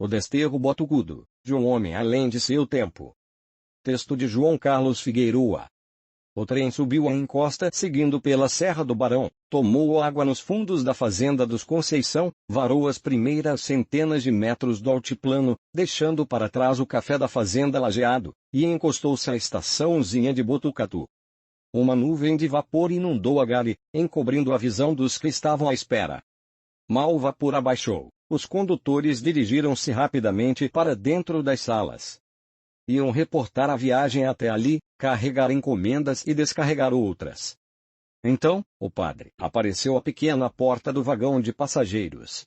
o desterro botucudo, de um homem além de seu tempo. Texto de João Carlos Figueroa. O trem subiu a encosta seguindo pela Serra do Barão, tomou água nos fundos da fazenda dos Conceição, varou as primeiras centenas de metros do altiplano, deixando para trás o café da fazenda Lajeado, e encostou-se à estaçãozinha de Botucatu. Uma nuvem de vapor inundou a gare, encobrindo a visão dos que estavam à espera. Mal o vapor abaixou, os condutores dirigiram-se rapidamente para dentro das salas. Iam reportar a viagem até ali, carregar encomendas e descarregar outras. Então, o padre apareceu à pequena porta do vagão de passageiros.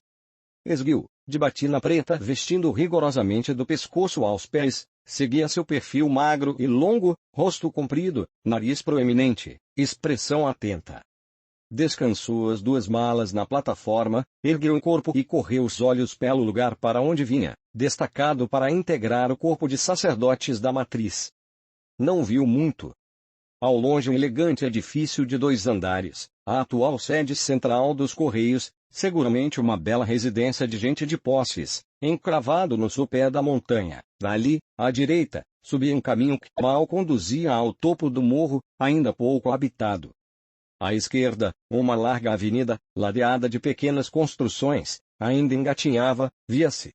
Esguio, de batina preta vestindo rigorosamente do pescoço aos pés, seguia seu perfil magro e longo, rosto comprido, nariz proeminente, expressão atenta. Descansou as duas malas na plataforma, ergueu o corpo e correu os olhos pelo lugar para onde vinha, destacado para integrar o corpo de sacerdotes da matriz. Não viu muito. Ao longe um elegante edifício de 2 andares, a atual sede central dos Correios, seguramente uma bela residência de gente de posses, encravado no sopé da montanha. Dali, à direita, subia um caminho que mal conduzia ao topo do morro, ainda pouco habitado. À esquerda, uma larga avenida, ladeada de pequenas construções, ainda engatinhava, via-se.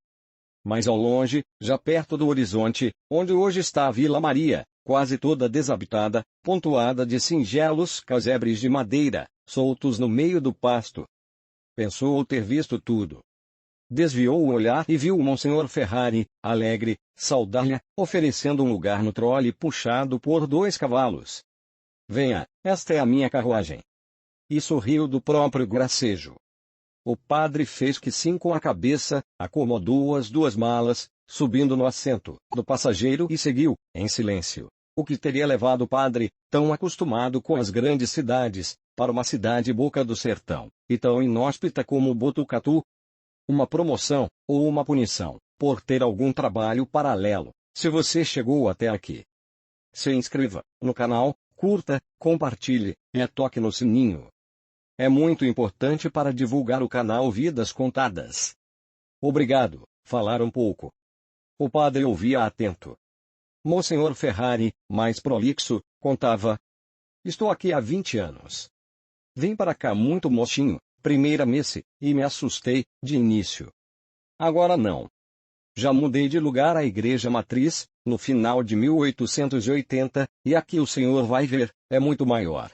Mais ao longe, já perto do horizonte, onde hoje está a Vila Maria, quase toda desabitada, pontuada de singelos casebres de madeira, soltos no meio do pasto. Pensou ter visto tudo. Desviou o olhar e viu o Monsenhor Ferrari, alegre, saudar-lhe, oferecendo um lugar no trole puxado por 2 cavalos. Venha, esta é a minha carruagem. E sorriu do próprio gracejo. O padre fez que sim com a cabeça, acomodou as 2 malas, subindo no assento do passageiro e seguiu, em silêncio, o que teria levado o padre, tão acostumado com as grandes cidades, para uma cidade boca do sertão, e tão inóspita como Botucatu. Uma promoção, ou uma punição, por ter algum trabalho paralelo, se você chegou até aqui. Se inscreva no canal, curta, compartilhe, e toque no sininho. É muito importante para divulgar o canal Vidas Contadas. Obrigado, falar um pouco. O padre ouvia atento. Monsenhor Ferrari, mais prolixo, contava. Estou aqui há 20 anos. Vim para cá muito mocinho, primeira messe, e me assustei, de início. Agora não. Já mudei de lugar à igreja matriz, no final de 1880, e aqui o senhor vai ver, é muito maior.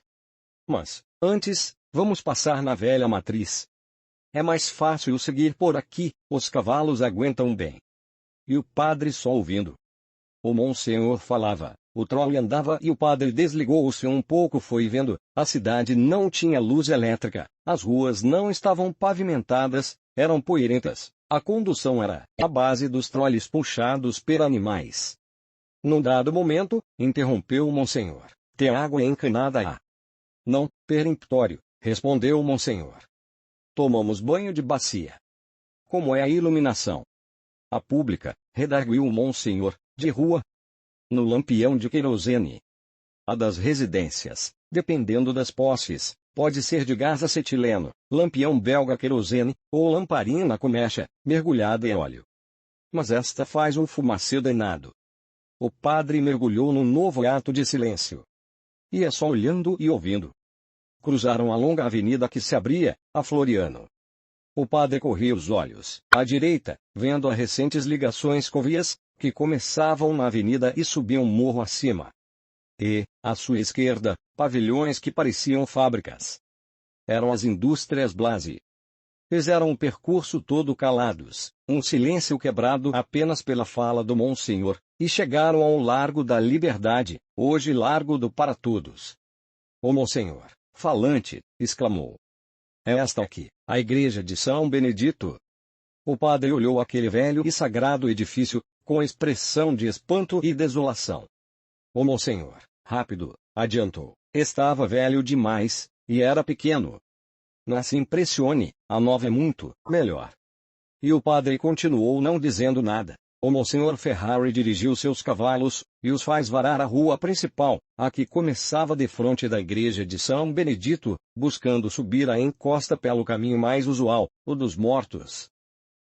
Mas, antes, vamos passar na velha matriz. É mais fácil seguir por aqui, os cavalos aguentam bem. E o padre só ouvindo. O monsenhor falava, o trole andava e o padre desligou-se um pouco foi vendo, a cidade não tinha luz elétrica, as ruas não estavam pavimentadas, eram poeirentas, a condução era à base dos troles puxados por animais. Num dado momento, interrompeu o monsenhor. Tem água encanada a... Não, peremptório, respondeu o monsenhor. Tomamos banho de bacia. Como é a iluminação? A pública, redarguiu o monsenhor, de rua. No lampião de querosene. A das residências, dependendo das posses, pode ser de gás acetileno, lampião belga querosene, ou lamparina com mecha, mergulhada em óleo. Mas esta faz um fumacê danado. O padre mergulhou num novo ato de silêncio. Ia só olhando e ouvindo. Cruzaram a longa avenida que se abria, a Floriano. O padre corria os olhos, à direita, vendo as recentes ligações com vias, que começavam na avenida e subiam morro acima. E, à sua esquerda, pavilhões que pareciam fábricas. Eram as indústrias Blasi. Fizeram o percurso todo calados, um silêncio quebrado apenas pela fala do monsenhor, e chegaram ao Largo da Liberdade, hoje Largo do Para Todos. O monsenhor, falante, exclamou. É esta aqui, a igreja de São Benedito. O padre olhou aquele velho e sagrado edifício, com expressão de espanto e desolação. O monsenhor, rápido, adiantou, estava velho demais, e era pequeno. Não se impressione, a nova é muito melhor. E o padre continuou não dizendo nada. O monsenhor Ferrari dirigiu seus cavalos, e os faz varar a rua principal, a que começava defronte da igreja de São Benedito, buscando subir a encosta pelo caminho mais usual, o dos mortos.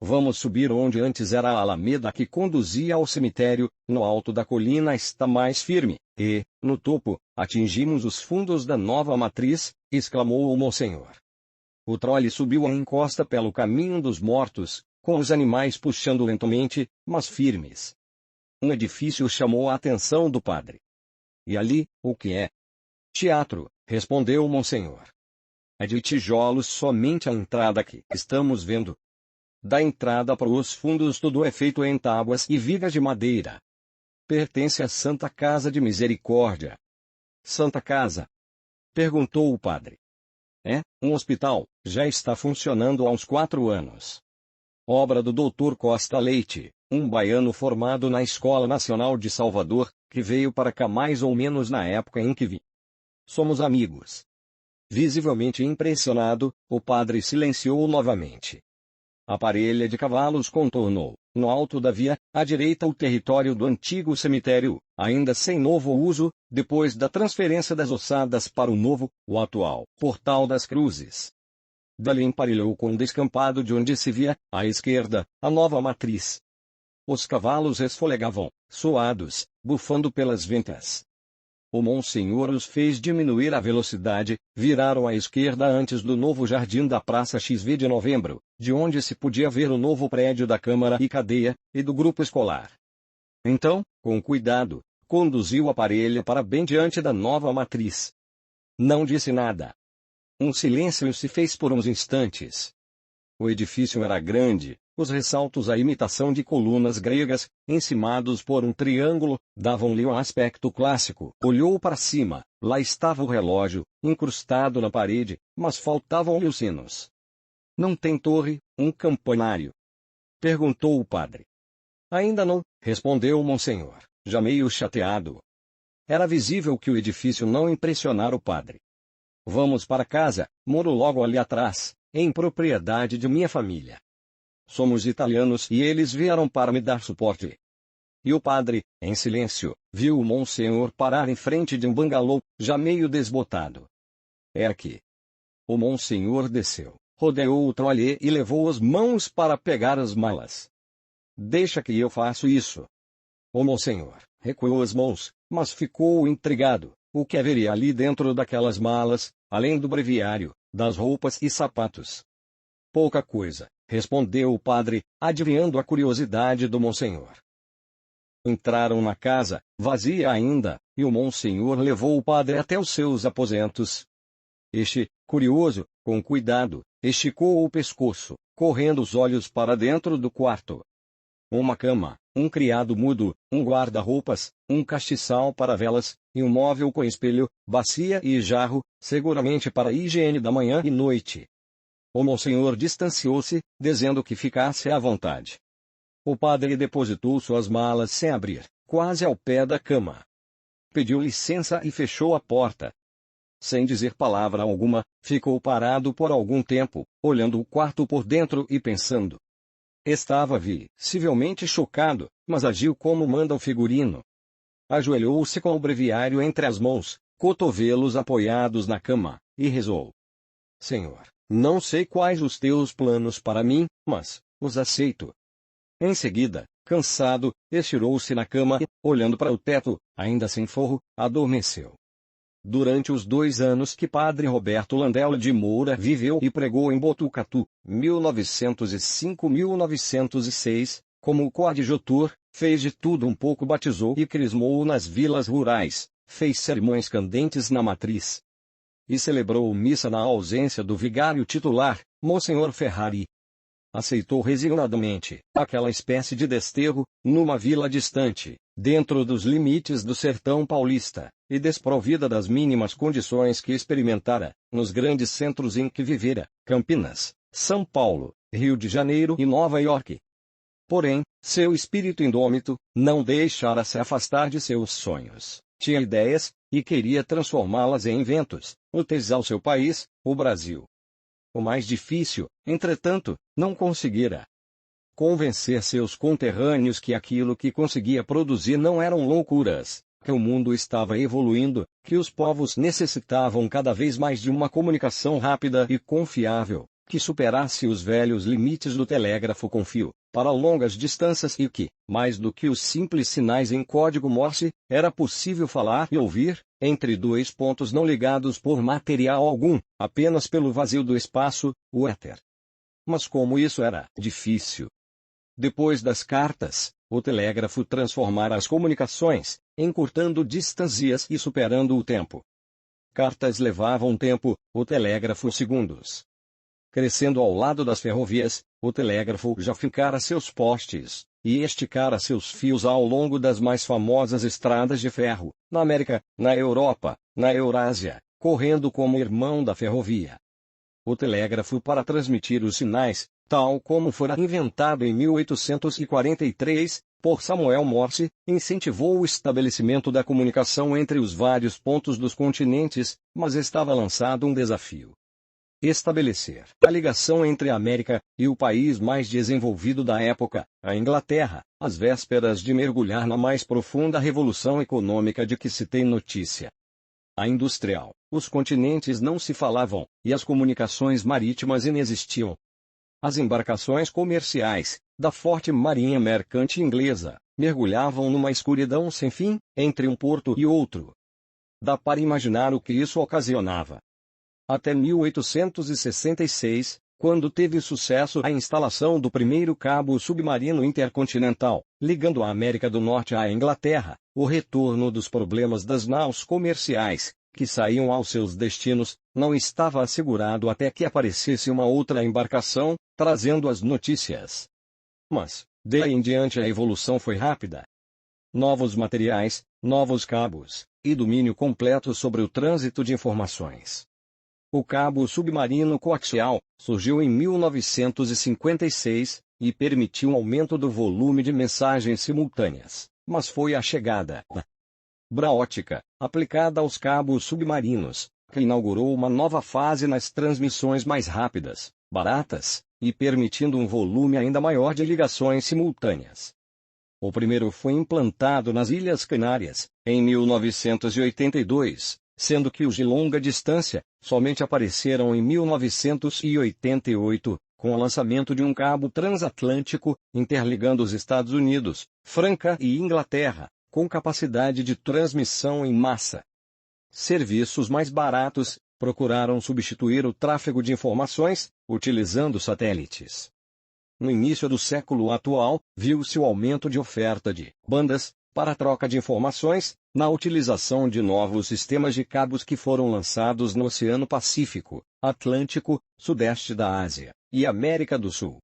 Vamos subir onde antes era a alameda que conduzia ao cemitério, no alto da colina está mais firme, e, no topo, atingimos os fundos da nova matriz, exclamou o monsenhor. O trole subiu a encosta pelo caminho dos mortos, com os animais puxando lentamente, mas firmes. Um edifício chamou a atenção do padre. E ali, o que é? Teatro, respondeu o monsenhor. É de tijolos somente a entrada que estamos vendo. Da entrada para os fundos tudo é feito em tábuas e vigas de madeira. Pertence à Santa Casa de Misericórdia. Santa Casa? Perguntou o padre. É, um hospital, já está funcionando há uns 4 anos. Obra do Dr. Costa Leite, um baiano formado na Escola Nacional de Salvador, que veio para cá mais ou menos na época em que vi. Somos amigos. Visivelmente impressionado, o padre silenciou novamente. A parelha de cavalos contornou, no alto da via, à direita o território do antigo cemitério, ainda sem novo uso, depois da transferência das ossadas para o novo, o atual, Portal das Cruzes. Dali emparelhou com o descampado de onde se via, à esquerda, a nova matriz. Os cavalos resfolegavam, suados, bufando pelas ventas. O monsenhor os fez diminuir a velocidade, viraram à esquerda antes do novo jardim da Praça XV de Novembro, de onde se podia ver o novo prédio da Câmara e Cadeia, e do grupo escolar. Então, com cuidado, conduziu a parelha para bem diante da nova matriz. Não disse nada. Um silêncio se fez por uns instantes. O edifício era grande, os ressaltos à imitação de colunas gregas, encimados por um triângulo, davam-lhe um aspecto clássico. Olhou para cima, lá estava o relógio, incrustado na parede, mas faltavam-lhe os sinos. Não tem torre, um campanário? Perguntou o padre. Ainda não, respondeu o monsenhor, já meio chateado. Era visível que o edifício não impressionara o padre. Vamos para casa, moro logo ali atrás, em propriedade de minha família. Somos italianos e eles vieram para me dar suporte. E o padre, em silêncio, viu o monsenhor parar em frente de um bangalô, já meio desbotado. É aqui. O monsenhor desceu, rodeou o trolê e levou as mãos para pegar as malas. Deixa que eu faço isso. O monsenhor recuou as mãos, mas ficou intrigado. O que haveria ali dentro daquelas malas, além do breviário, das roupas e sapatos? Pouca coisa, respondeu o padre, adivinhando a curiosidade do monsenhor. Entraram na casa, vazia ainda, e o monsenhor levou o padre até os seus aposentos. Este, curioso, com cuidado, esticou o pescoço, correndo os olhos para dentro do quarto. Uma cama, um criado mudo, um guarda-roupas, um castiçal para velas, e um móvel com espelho, bacia e jarro, seguramente para a higiene da manhã e noite. O monsenhor distanciou-se, dizendo que ficasse à vontade. O padre depositou suas malas sem abrir, quase ao pé da cama. Pediu licença e fechou a porta. Sem dizer palavra alguma, ficou parado por algum tempo, olhando o quarto por dentro e pensando. Estava visivelmente chocado, mas agiu como manda o figurino. Ajoelhou-se com o breviário entre as mãos, cotovelos apoiados na cama, e rezou. Senhor, não sei quais os teus planos para mim, mas os aceito. Em seguida, cansado, estirou-se na cama e, olhando para o teto, ainda sem forro, adormeceu. Durante os 2 anos que padre Roberto Landella de Moura viveu e pregou em Botucatu, 1905-1906, como coadjutor, fez de tudo um pouco, batizou e crismou nas vilas rurais, fez sermões candentes na matriz. E celebrou missa na ausência do vigário titular, Monsenhor Ferrari. Aceitou resignadamente aquela espécie de desterro, numa vila distante, dentro dos limites do sertão paulista, e desprovida das mínimas condições que experimentara, nos grandes centros em que vivera, Campinas, São Paulo, Rio de Janeiro e Nova York. Porém, seu espírito indômito não deixara se afastar de seus sonhos. Tinha ideias, e queria transformá-las em inventos, úteis ao seu país, o Brasil. O mais difícil, entretanto, não conseguira convencer seus conterrâneos que aquilo que conseguia produzir não eram loucuras, que o mundo estava evoluindo, que os povos necessitavam cada vez mais de uma comunicação rápida e confiável, que superasse os velhos limites do telégrafo com fio, para longas distâncias e que, mais do que os simples sinais em código Morse, era possível falar e ouvir, entre dois pontos não ligados por material algum, apenas pelo vazio do espaço, o éter. Mas como isso era difícil. Depois das cartas, o telégrafo transformara as comunicações, encurtando distâncias e superando o tempo. Cartas levavam tempo, o telégrafo segundos. Crescendo ao lado das ferrovias, o telégrafo já fincara seus postes, e esticara seus fios ao longo das mais famosas estradas de ferro, na América, na Europa, na Eurásia, correndo como irmão da ferrovia. O telégrafo para transmitir os sinais, tal como fora inventado em 1843, por Samuel Morse, incentivou o estabelecimento da comunicação entre os vários pontos dos continentes, mas estava lançado um desafio. Estabelecer a ligação entre a América e o país mais desenvolvido da época, a Inglaterra, às vésperas de mergulhar na mais profunda revolução econômica de que se tem notícia. A industrial, os continentes não se falavam, e as comunicações marítimas inexistiam. As embarcações comerciais, da forte marinha mercante inglesa, mergulhavam numa escuridão sem fim, entre um porto e outro. Dá para imaginar o que isso ocasionava. Até 1866, quando teve sucesso a instalação do primeiro cabo submarino intercontinental, ligando a América do Norte à Inglaterra, o retorno dos problemas das naus comerciais, que saíam aos seus destinos, não estava assegurado até que aparecesse uma outra embarcação, trazendo as notícias. Mas, daí em diante a evolução foi rápida. Novos materiais, novos cabos, e domínio completo sobre o trânsito de informações. O cabo submarino coaxial surgiu em 1956 e permitiu um aumento do volume de mensagens simultâneas, mas foi a chegada da braótica, aplicada aos cabos submarinos, que inaugurou uma nova fase nas transmissões mais rápidas, baratas, e permitindo um volume ainda maior de ligações simultâneas. O primeiro foi implantado nas Ilhas Canárias, em 1982, sendo que os de longa distância somente apareceram em 1988, com o lançamento de um cabo transatlântico, interligando os Estados Unidos, França e Inglaterra, com capacidade de transmissão em massa. Serviços mais baratos procuraram substituir o tráfego de informações, utilizando satélites. No início do século atual, viu-se o aumento de oferta de bandas para troca de informações, na utilização de novos sistemas de cabos que foram lançados no Oceano Pacífico, Atlântico, Sudeste da Ásia e América do Sul.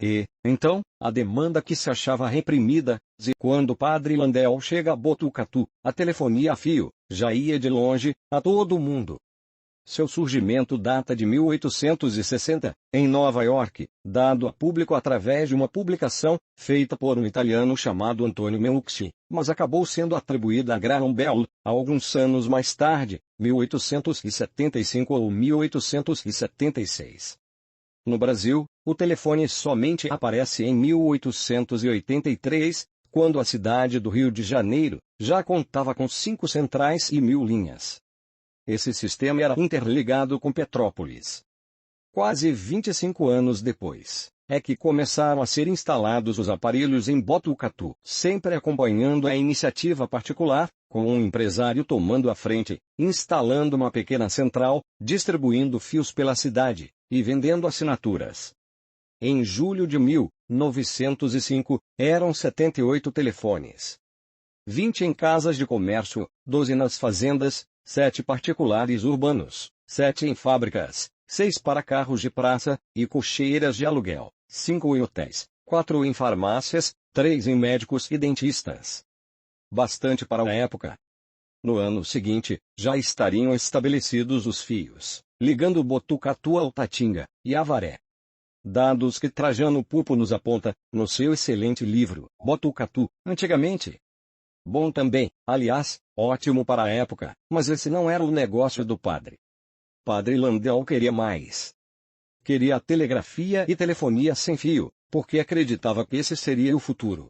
E, então, a demanda que se achava reprimida, e quando o Padre Landel chega a Botucatu, a telefonia a fio já ia de longe, a todo o mundo. Seu surgimento data de 1860, em Nova York, dado a público através de uma publicação, feita por um italiano chamado Antonio Meucci, mas acabou sendo atribuída a Graham Bell, alguns anos mais tarde, 1875 ou 1876. No Brasil, o telefone somente aparece em 1883, quando a cidade do Rio de Janeiro já contava com 5 centrais e 1.000 linhas. Esse sistema era interligado com Petrópolis. Quase 25 anos depois, é que começaram a ser instalados os aparelhos em Botucatu, sempre acompanhando a iniciativa particular, com um empresário tomando a frente, instalando uma pequena central, distribuindo fios pela cidade, e vendendo assinaturas. Em julho de 1905, eram 78 telefones. 20 em casas de comércio, 12 nas fazendas, 7 particulares urbanos, 7 em fábricas, 6 para carros de praça e cocheiras de aluguel, 5 em hotéis, 4 em farmácias, 3 em médicos e dentistas. Bastante para a época. No ano seguinte, já estariam estabelecidos os fios, ligando Botucatu ao Tatinga e Avaré. Dados que Trajano Pupo nos aponta, no seu excelente livro, Botucatu, antigamente. Bom também, aliás, ótimo para a época, mas esse não era o negócio do padre. Padre Landel queria mais. Queria a telegrafia e telefonia sem fio, porque acreditava que esse seria o futuro.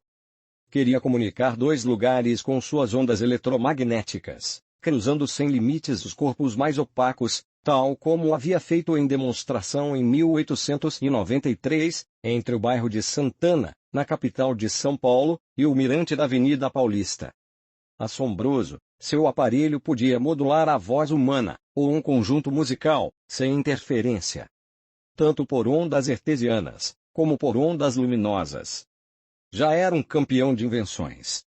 Queria comunicar 2 lugares com suas ondas eletromagnéticas, cruzando sem limites os corpos mais opacos, tal como havia feito em demonstração em 1893, entre o bairro de Santana, na capital de São Paulo, e o mirante da Avenida Paulista. Assombroso, seu aparelho podia modular a voz humana, ou um conjunto musical, sem interferência. Tanto por ondas hertzianas, como por ondas luminosas. Já era um campeão de invenções.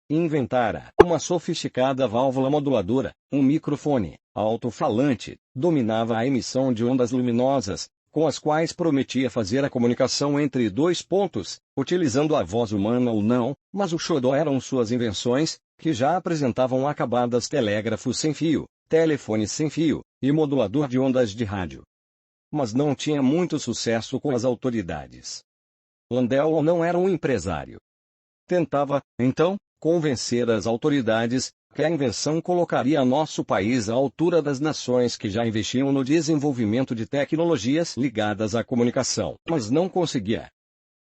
Inventara uma sofisticada válvula moduladora, um microfone, alto-falante, dominava a emissão de ondas luminosas, com as quais prometia fazer a comunicação entre dois pontos, utilizando a voz humana ou não, mas o xodó eram suas invenções, que já apresentavam acabadas telégrafo sem fio, telefone sem fio, e modulador de ondas de rádio. Mas não tinha muito sucesso com as autoridades. Landau não era um empresário. Tentava, então, convencer as autoridades que a invenção colocaria nosso país à altura das nações que já investiam no desenvolvimento de tecnologias ligadas à comunicação, mas não conseguia.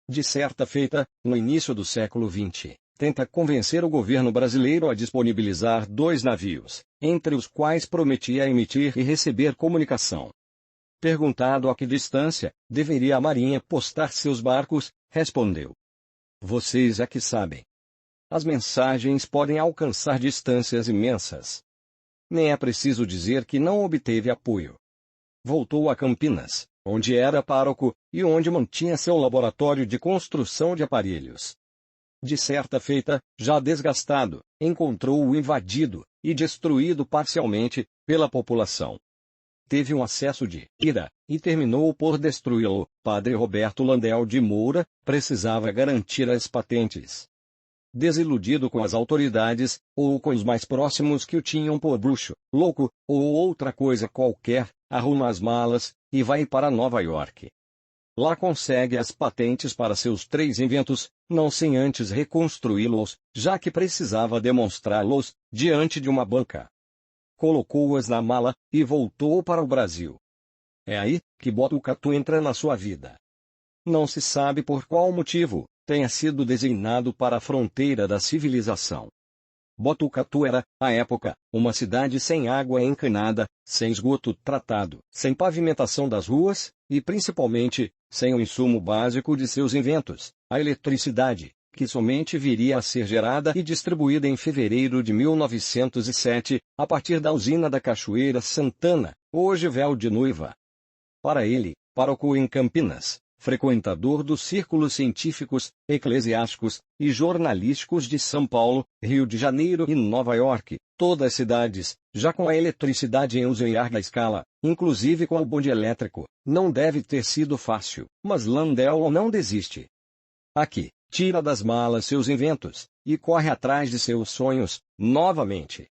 De certa feita, no início do século XX, tenta convencer o governo brasileiro a disponibilizar 2 navios, entre os quais prometia emitir e receber comunicação. Perguntado a que distância deveria a Marinha postar seus barcos, respondeu: "Vocês é que sabem. As mensagens podem alcançar distâncias imensas." Nem é preciso dizer que não obteve apoio. Voltou a Campinas, onde era pároco, e onde mantinha seu laboratório de construção de aparelhos. De certa feita, já desgastado, encontrou-o invadido, e destruído parcialmente, pela população. Teve um acesso de ira, e terminou por destruí-lo. Padre Roberto Landau de Moura precisava garantir as patentes. Desiludido com as autoridades, ou com os mais próximos que o tinham por bruxo, louco, ou outra coisa qualquer, arruma as malas, e vai para Nova York. Lá consegue as patentes para seus 3 inventos, não sem antes reconstruí-los, já que precisava demonstrá-los, diante de uma banca. Colocou-as na mala, e voltou para o Brasil. É aí que Botucatu entra na sua vida. Não se sabe por qual motivo tenha sido designado para a fronteira da civilização. Botucatu era, à época, uma cidade sem água encanada, sem esgoto tratado, sem pavimentação das ruas, e principalmente, sem o insumo básico de seus inventos, a eletricidade, que somente viria a ser gerada e distribuída em fevereiro de 1907, a partir da usina da Cachoeira Santana, hoje véu de noiva. Para ele, pároco em Campinas, frequentador dos círculos científicos, eclesiásticos e jornalísticos de São Paulo, Rio de Janeiro e Nova York, todas as cidades, já com a eletricidade em uso em larga escala, inclusive com o bonde elétrico, não deve ter sido fácil, mas Landau não desiste. Aqui, tira das malas seus inventos, e corre atrás de seus sonhos, novamente.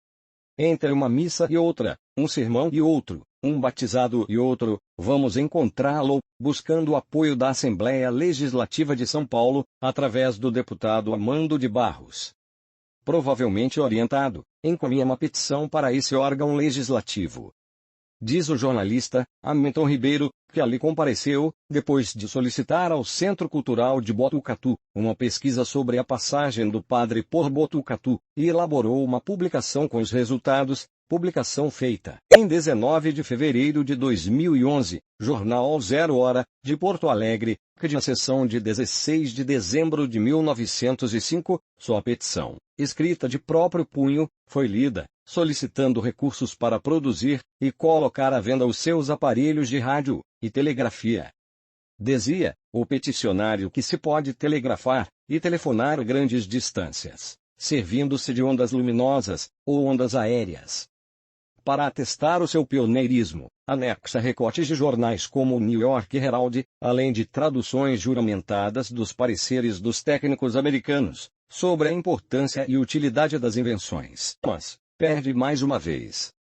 Entre uma missa e outra, um sermão e outro, um batizado e outro, vamos encontrá-lo, buscando o apoio da Assembleia Legislativa de São Paulo, através do deputado Amando de Barros. Provavelmente orientado, encaminha uma petição para esse órgão legislativo. Diz o jornalista, Hamilton Ribeiro, que ali compareceu, depois de solicitar ao Centro Cultural de Botucatu uma pesquisa sobre a passagem do padre por Botucatu, e elaborou uma publicação com os resultados, publicação feita em 19 de fevereiro de 2011, Jornal 0 Hora, de Porto Alegre, que de sessão de 16 de dezembro de 1905, sua petição, escrita de próprio punho, foi lida, solicitando recursos para produzir e colocar à venda os seus aparelhos de rádio e telegrafia. Dizia o peticionário que se pode telegrafar e telefonar a grandes distâncias, servindo-se de ondas luminosas ou ondas aéreas. Para atestar o seu pioneirismo, anexa recortes de jornais como o New York Herald, além de traduções juramentadas dos pareceres dos técnicos americanos sobre a importância e utilidade das invenções. Mas perde mais uma vez.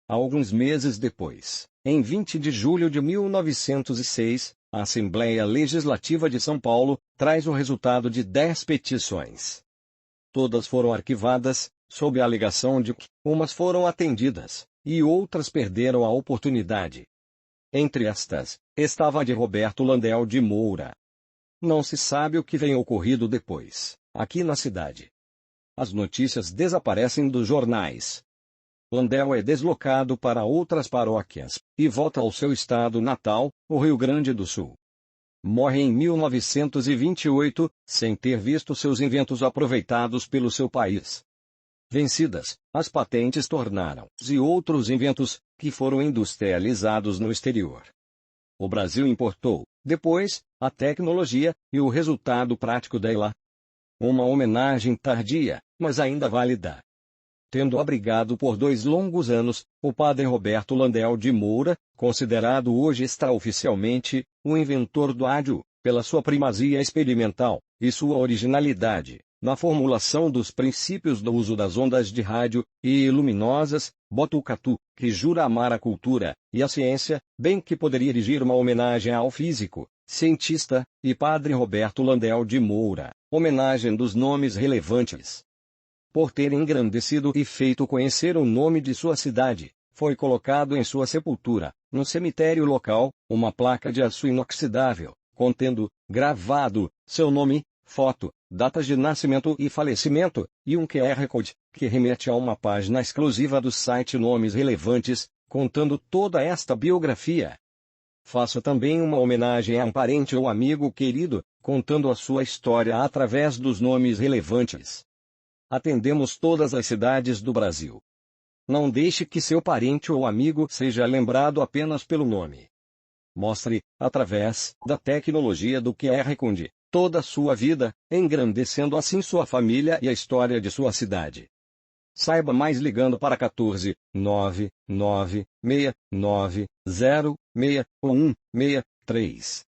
Alguns meses depois, em 20 de julho de 1906, a Assembleia Legislativa de São Paulo traz o resultado de 10 petições. Todas foram arquivadas, sob a alegação de que umas foram atendidas, e outras perderam a oportunidade. Entre estas, estava a de Roberto Landau de Moura. Não se sabe o que vem ocorrido depois, aqui na cidade. As notícias desaparecem dos jornais. Landel é deslocado para outras paróquias, e volta ao seu estado natal, o Rio Grande do Sul. Morre em 1928, sem ter visto seus inventos aproveitados pelo seu país. Vencidas, as patentes tornaram-se outros inventos, que foram industrializados no exterior. O Brasil importou, depois, a tecnologia, e o resultado prático dela. Uma homenagem tardia, mas ainda válida. Tendo abrigado por 2 longos anos, o padre Roberto Landel de Moura, considerado hoje extraoficialmente, o inventor do rádio, pela sua primazia experimental, e sua originalidade, na formulação dos princípios do uso das ondas de rádio, e luminosas, Botucatu, que jura amar a cultura, e a ciência, bem que poderia erigir uma homenagem ao físico, cientista, e padre Roberto Landel de Moura, homenagem dos nomes relevantes. Por ter engrandecido e feito conhecer o nome de sua cidade, foi colocado em sua sepultura, no cemitério local, uma placa de aço inoxidável, contendo, gravado, seu nome, foto, datas de nascimento e falecimento, e um QR Code, que remete a uma página exclusiva do site Nomes Relevantes, contando toda esta biografia. Faço também uma homenagem a um parente ou amigo querido, contando a sua história através dos nomes relevantes. Atendemos todas as cidades do Brasil. Não deixe que seu parente ou amigo seja lembrado apenas pelo nome. Mostre, através da tecnologia do QR Code, toda a sua vida, engrandecendo assim sua família e a história de sua cidade. Saiba mais ligando para 14 996906163.